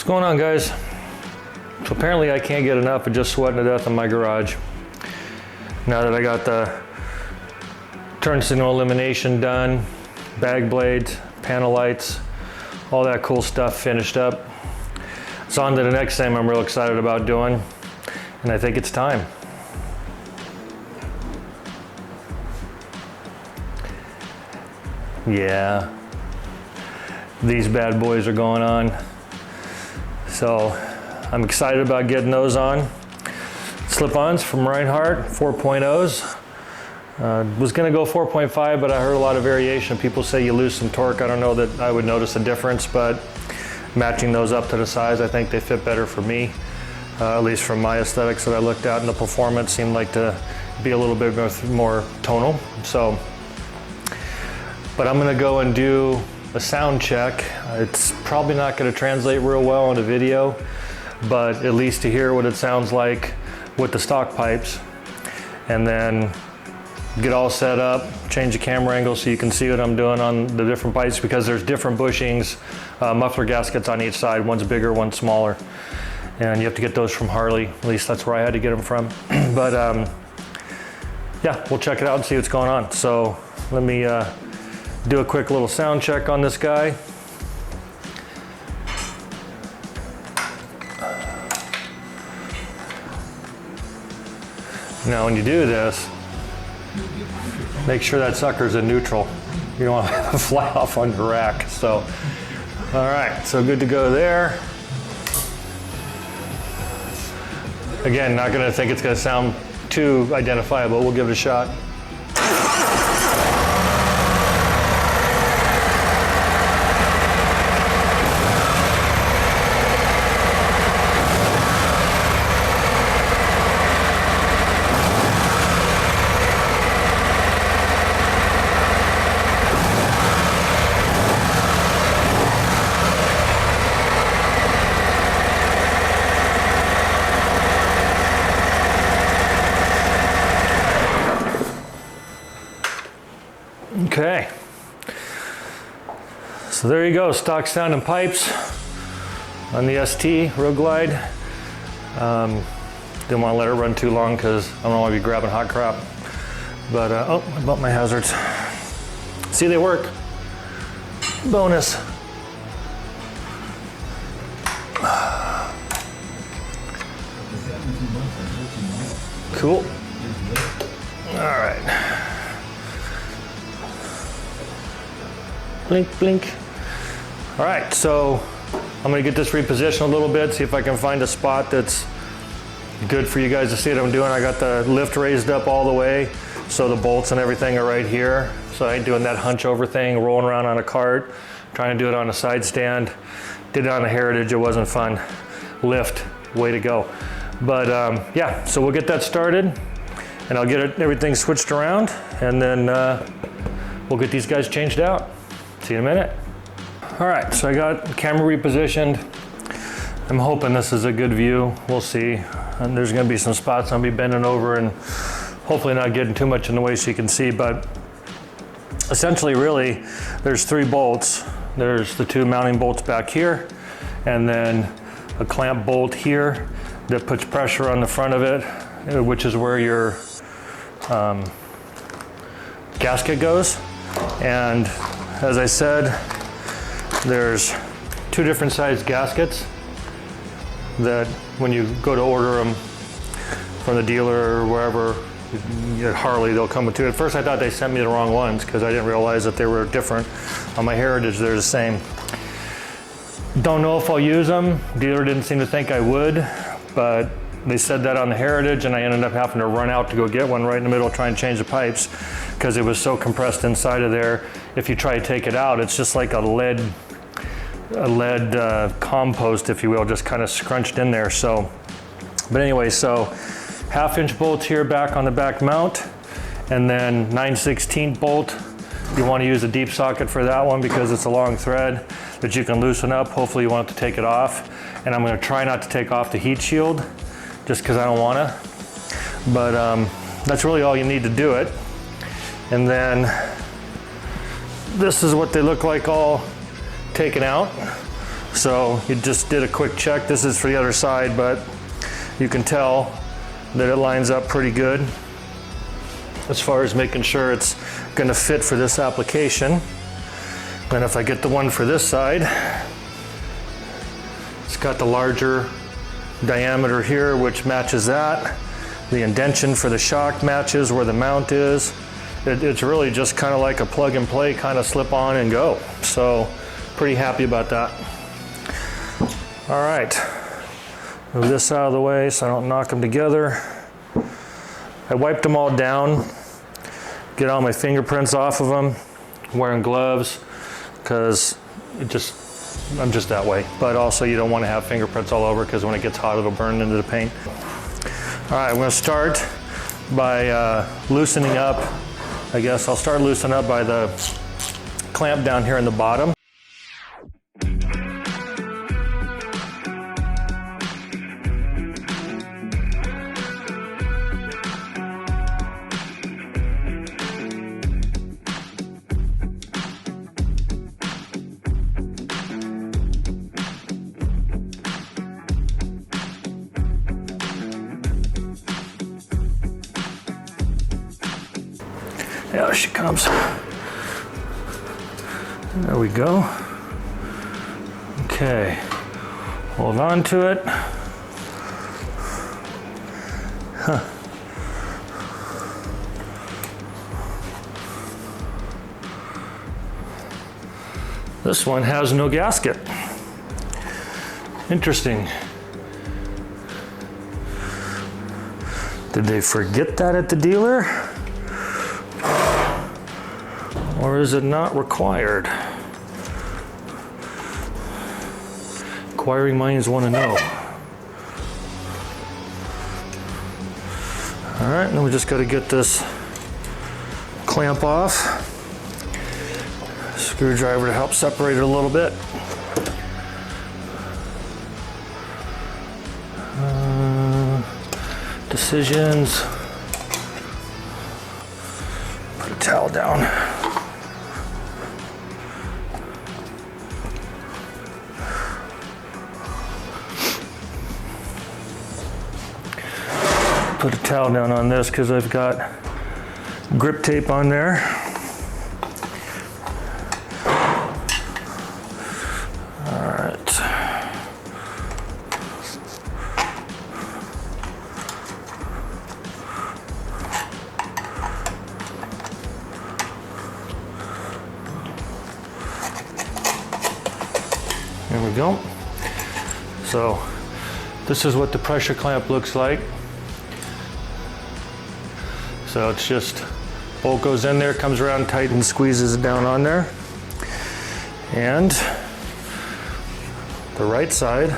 going on, guys? So apparently I can't get enough of just sweating to death in my garage. Now that I got the turn signal elimination done, bag blades, panel lights, all that cool stuff finished up. It's on to the next thing I'm real excited about doing, and I think it's time. Yeah, these bad boys are going on. So I'm excited about getting those on. Slip-Ons from Rinehart 4.0s. Was gonna go 4.5, but I heard a lot of variation. People say you lose some torque. I don't know that I would notice a difference, but matching those up to the size, I think they fit better for me, at least from my aesthetics that I looked at, and the performance seemed like to be a little bit more tonal. So, but I'm gonna go and do a sound check. It's probably not gonna translate real well on the video, but at least to hear what it sounds like with the stock pipes, and then get all set up, change the camera angle so you can see what I'm doing on the different pipes, because there's different bushings, muffler gaskets on each side. One's bigger, one's smaller. And you have to get those from Harley. At least that's where I had to get them from. But yeah, we'll check it out and see what's going on. So let me do a quick little sound check on this guy. Now when you do this, make sure that sucker's in neutral. You don't want to fly off on your rack. So, all right, so good to go there. Again, not gonna think it's gonna sound too identifiable. We'll give it a shot. Okay, so there you go, stock sound and pipes on the ST Road Glide. Didn't want to let it run too long because I don't want to be grabbing hot crap. But oh, I bumped my hazards. See, they work. Bonus. Cool. All right. Blink, blink. All right, so I'm gonna get this repositioned a little bit, see if I can find a spot that's good for you guys to see what I'm doing. I got the lift raised up all the way, so the bolts and everything are right here. So I ain't doing that hunch over thing, rolling around on a cart, trying to do it on a side stand. Did it on a Heritage, it wasn't fun. Lift, way to go. But yeah, so we'll get that started, and I'll get everything switched around, and then we'll get these guys changed out. See you in a minute. All right, so I got the camera repositioned. I'm hoping this is a good view. We'll see. And there's gonna be some spots I'll be bending over and hopefully not getting too much in the way so you can see, but essentially really, there's 3 bolts. There's the 2 mounting bolts back here, and then a clamp bolt here that puts pressure on the front of it, which is where your gasket goes. And as I said, there's 2 different size gaskets that when you go to order them from the dealer or wherever, at Harley, they'll come with 2. At first I thought they sent me the wrong ones because I didn't realize that they were different. On my Heritage, they're the same. Don't know if I'll use them. Dealer didn't seem to think I would, but they said that on the Heritage, and I ended up having to run out to go get one right in the middle, try and change the pipes because it was so compressed inside of there. If you try to take it out, it's just like a lead compost, if you will, just kind of scrunched in there. So, but anyway, so 1/2-inch bolts here back on the back mount, and then 9/16 bolt. You want to use a deep socket for that one because it's a long thread that you can loosen up. Hopefully you won't have to take it off. And I'm going to try not to take off the heat shield just because I don't want to. But that's really all you need to do it. And then this is what they look like all taken out. So you just did a quick check. This is for the other side, but you can tell that it lines up pretty good as far as making sure it's going to fit for this application. And if I get the one for this side, it's got the larger diameter here, which matches that. The indentation for the shock matches where the mount is. It's really just kind of like a plug and play kind of slip on and go. So pretty happy about that. All right, move this out of the way so I don't knock them together. I wiped them all down, get all my fingerprints off of them, wearing gloves, because I'm just that way. But also you don't want to have fingerprints all over, because when it gets hot it'll burn into the paint. All right, I'm going to start by loosening up. I guess I'll start loosening up by the clamp down here in the bottom. There she comes. There we go. Okay, hold on to it. Huh. This one has no gasket. Interesting. Did they forget that at the dealer? Or is it not required? Inquiring minds want to know. All right, then we just got to get this clamp off. Screwdriver to help separate it a little bit. Decisions. Put a towel down. Put a towel down on this because I've got grip tape on there. All right. There we go. So this is what the pressure clamp looks like. So it's just, bolt goes in there, comes around tight and squeezes it down on there. And the right side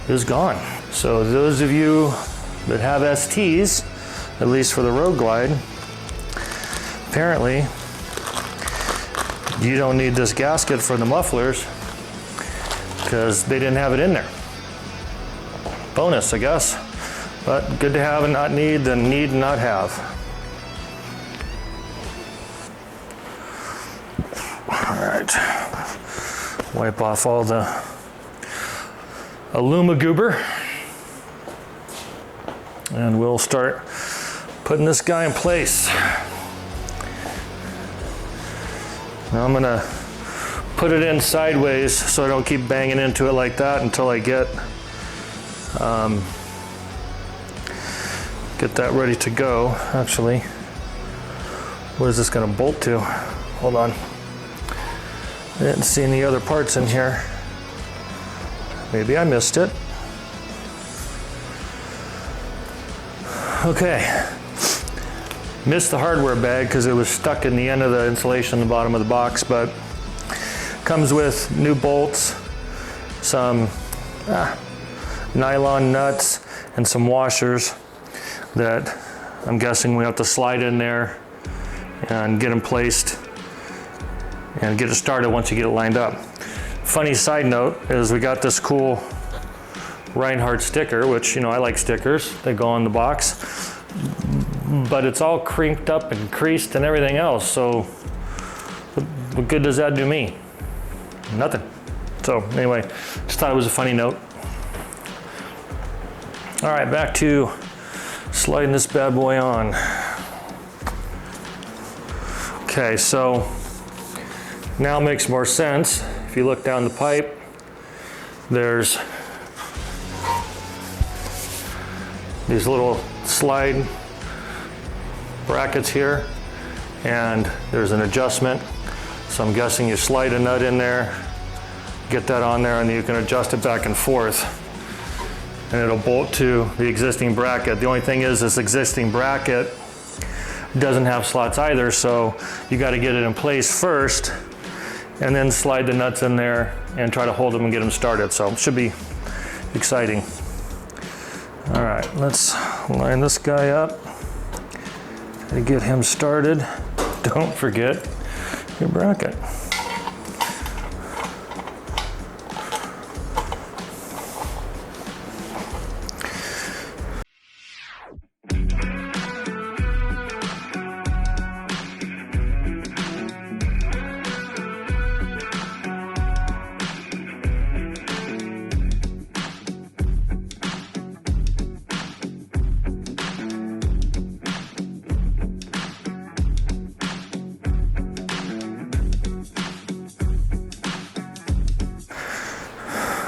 is gone. So those of you that have STs, at least for the Road Glide, apparently you don't need this gasket for the mufflers because they didn't have it in there. Bonus, I guess. But good to have and not need than need and not have. All right, wipe off all the Aluma goober. And we'll start putting this guy in place. Now I'm gonna put it in sideways so I don't keep banging into it like that until I get that ready to go. Actually, what is this going to bolt to? Hold on. I didn't see any other parts in here. Maybe I missed it. Okay. Missed the hardware bag because it was stuck in the end of the insulation in the bottom of the box, but comes with new bolts, some nylon nuts, and some washers that I'm guessing we have to slide in there and get them placed and get it started once you get it lined up. Funny side note is we got this cool Rinehart sticker, which, you know, I like stickers. They go on the box, but it's all crinked up and creased and everything else. So what good does that do me? Nothing. So anyway, just thought it was a funny note. All right, back to sliding this bad boy on. Okay, so now it makes more sense. If you look down the pipe, there's these little slide brackets here, and there's an adjustment. So I'm guessing you slide a nut in there, get that on there, and you can adjust it back and forth. And it'll bolt to the existing bracket. The only thing is this existing bracket doesn't have slots either, so you got to get it in place first and then slide the nuts in there and try to hold them and get them started. So it should be exciting. All right, let's line this guy up to get him started. Don't forget your bracket.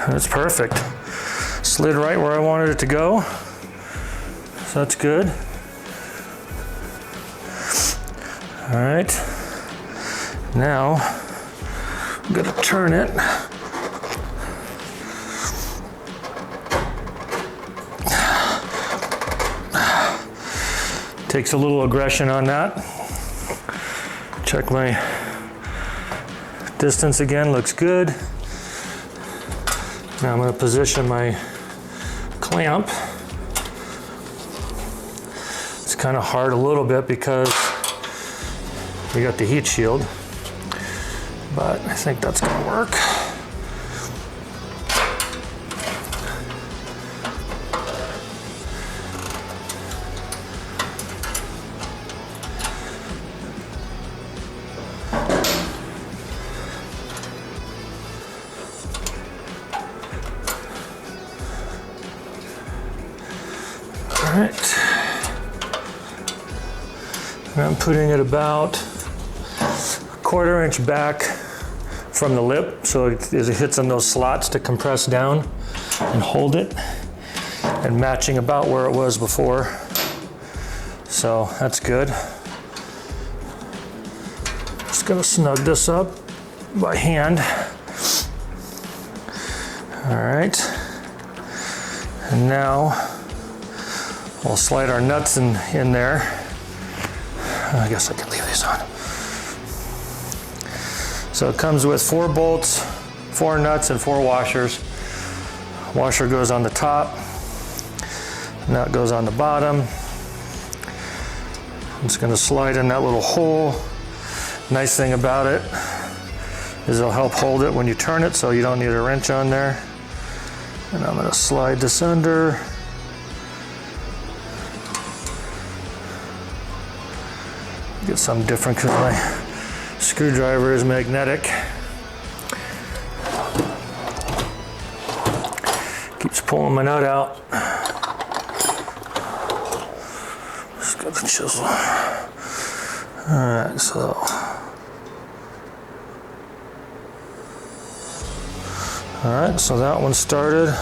That's perfect. Slid right where I wanted it to go. So that's good. All right. Now I'm gonna turn it. Takes a little aggression on that. Check my distance again, looks good. Now I'm going to position my clamp. It's kind of hard a little bit because we got the heat shield, but I think that's going to work. All right, and I'm putting it about a 1/4 inch back from the lip, so as it hits in those slots to compress down and hold it, and matching about where it was before. So that's good. Just gonna snug this up by hand. All right, and now we'll slide our nuts in there. I guess I can leave these on. So it comes with 4 bolts, 4 nuts, and 4 washers. Washer goes on the top, nut goes on the bottom. I'm just gonna slide in that little hole. Nice thing about it is it'll help hold it when you turn it, so you don't need a wrench on there. And I'm gonna slide this under. Get something different because my screwdriver is magnetic. Keeps pulling my nut out. Just got the chisel. Alright, so. Alright, so that one started.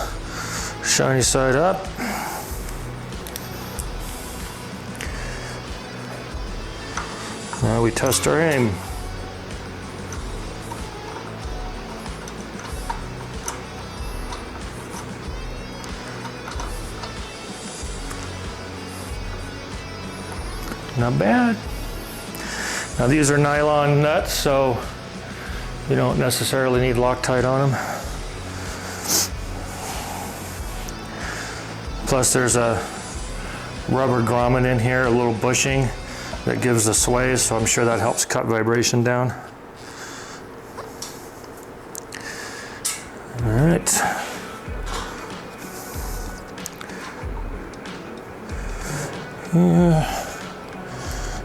Shiny side up. Now we test our aim. Not bad. Now these are nylon nuts, so you don't necessarily need Loctite on them. Plus there's a rubber grommet in here, a little bushing that gives the sway, so I'm sure that helps cut vibration down. All right. Yeah.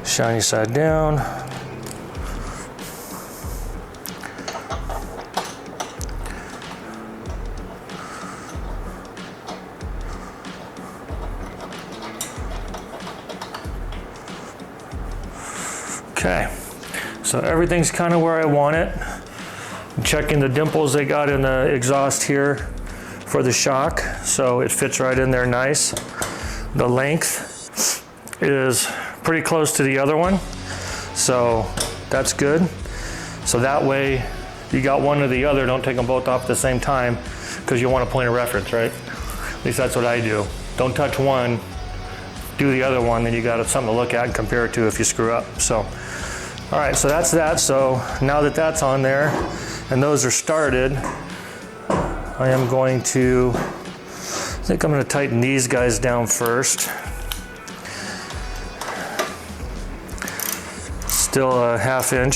Shiny side down. Okay, so everything's kind of where I want it. I'm checking the dimples they got in the exhaust here for the shock, so it fits right in there nice. The length is pretty close to the other one, so that's good. So that way you got one or the other, don't take them both off at the same time, because you want a point of reference, right? At least that's what I do. Don't touch one, do the other one, then you got something to look at and compare it to if you screw up. So, all right, so that's that. So now that that's on there and those are started, I am going to, I think I'm going to tighten these guys down first. Still a 1/2 inch.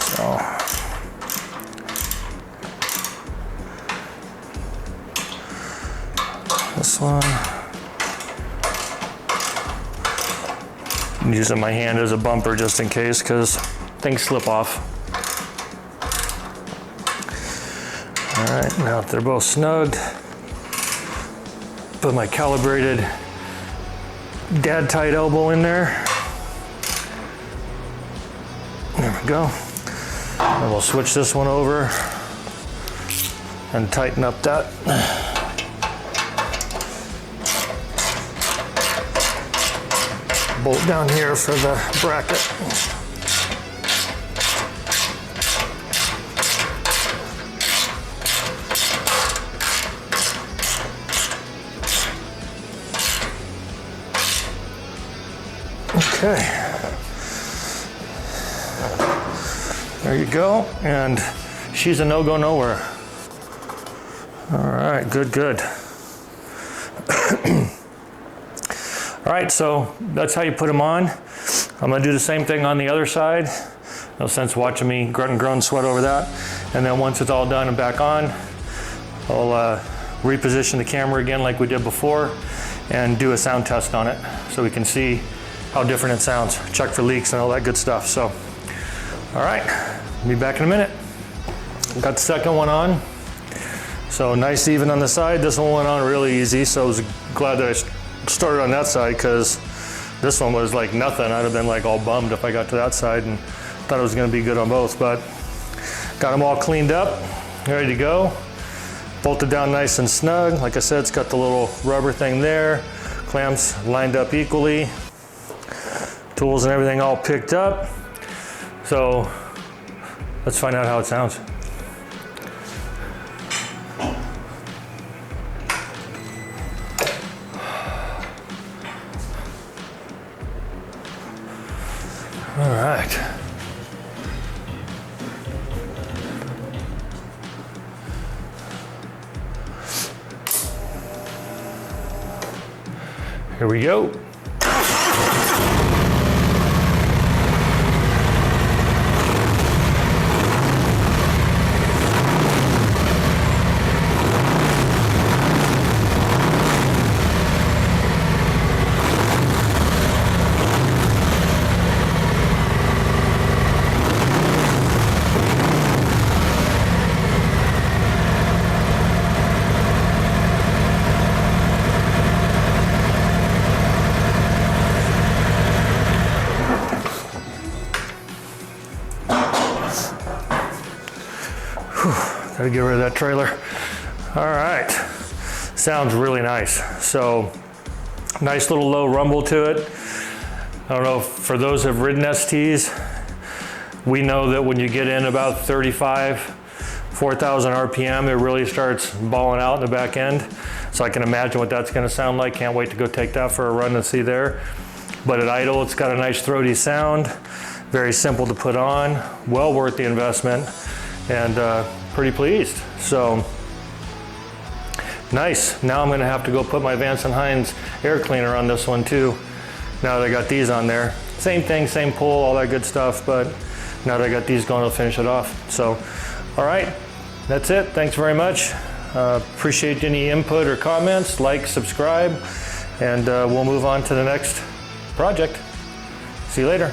So. This one. I'm using my hand as a bumper just in case, because things slip off. All right, now they're both snugged. Put my calibrated dad tight elbow in there. There we go. And we'll switch this one over and tighten up that. Bolt down here for the bracket. Okay. There you go. And she's a no-go nowhere. All right, good, good. All right, so that's how you put them on. I'm gonna do the same thing on the other side. No sense watching me grunt and groan sweat over that. And then once it's all done and back on, I'll reposition the camera again like we did before and do a sound test on it so we can see how different it sounds. Check for leaks and all that good stuff. So, all right, be back in a minute. Got the second one on. So nice even on the side. This one went on really easy, so I was glad that I started on that side, because this one was like nothing. I'd have been like all bummed if I got to that side and thought it was going to be good on both, but got them all cleaned up, ready to go. Bolted down nice and snug. Like I said, it's got the little rubber thing there. Clamps lined up equally. Tools and everything all picked up. So let's find out how it sounds. All right. Here we go. Gotta get rid of that trailer. All right, sounds really nice. So nice little low rumble to it. I don't know, for those who have ridden STs, we know that when you get in about 35, 4,000 RPM, it really starts balling out in the back end. So I can imagine what that's gonna sound like. Can't wait to go take that for a run and see there. But at idle, it's got a nice throaty sound. Very simple to put on, well worth the investment, and pretty pleased. So nice. Now I'm going to have to go put my Vance & Hines air cleaner on this one too. Now that I got these on there, same thing, same pull, all that good stuff. But now that I got these going, I'll finish it off. So, all right, that's it. Thanks very much. Appreciate any input or comments. Like, subscribe, and we'll move on to the next project. See you later.